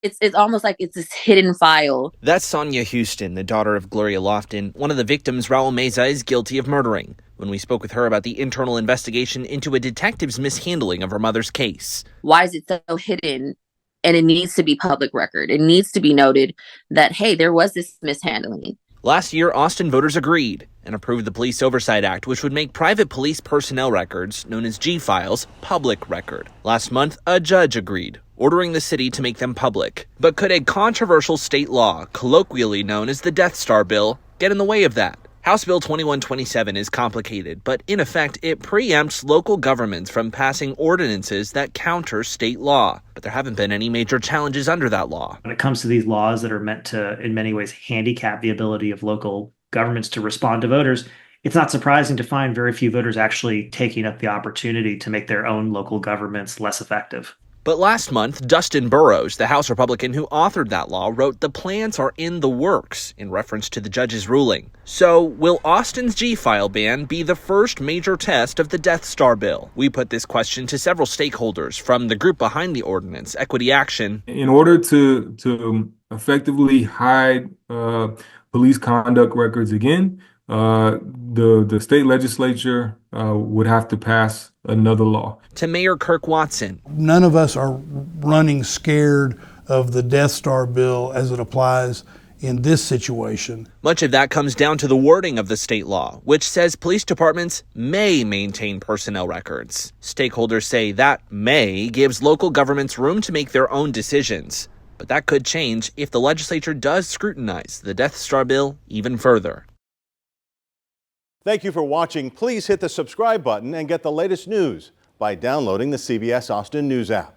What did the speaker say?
It's almost like it's this hidden file. That's Sonia Houston, the daughter of Gloria Lofton, one of the victims Raul Meza is guilty of murdering, when we spoke with her about the internal investigation into a detective's mishandling of her mother's case. Why is it so hidden? And it needs to be public record. It needs to be noted that, hey, there was this mishandling. Last year, Austin voters agreed and approved the Police Oversight Act, which would make private police personnel records, known as G-files, public record. Last month, a judge agreed, ordering the city to make them public. But could a controversial state law, colloquially known as the Death Star Bill, get in the way of that? House Bill 2127 is complicated, but in effect, it preempts local governments from passing ordinances that counter state law. But there haven't been any major challenges under that law. When it comes to these laws that are meant to, in many ways, handicap the ability of local governments to respond to voters, it's not surprising to find very few voters actually taking up the opportunity to make their own local governments less effective. But last month, Dustin Burrows, the House Republican who authored that law, wrote the plans are in the works in reference to the judge's ruling. So, will Austin's G-file ban be the first major test of the Death Star bill? We put this question to several stakeholders from the group behind the ordinance, Equity Action. In order to effectively hide police conduct records again, the state legislature would have to pass another law. To Mayor Kirk Watson. None of us are running scared of the Death Star bill as it applies in this situation. Much of that comes down to the wording of the state law, which says police departments may maintain personnel records. Stakeholders say that may gives local governments room to make their own decisions. But that could change if the legislature does scrutinize the Death Star bill even further. Thank you for watching. Please hit the subscribe button and get the latest news by downloading the CBS Austin News app.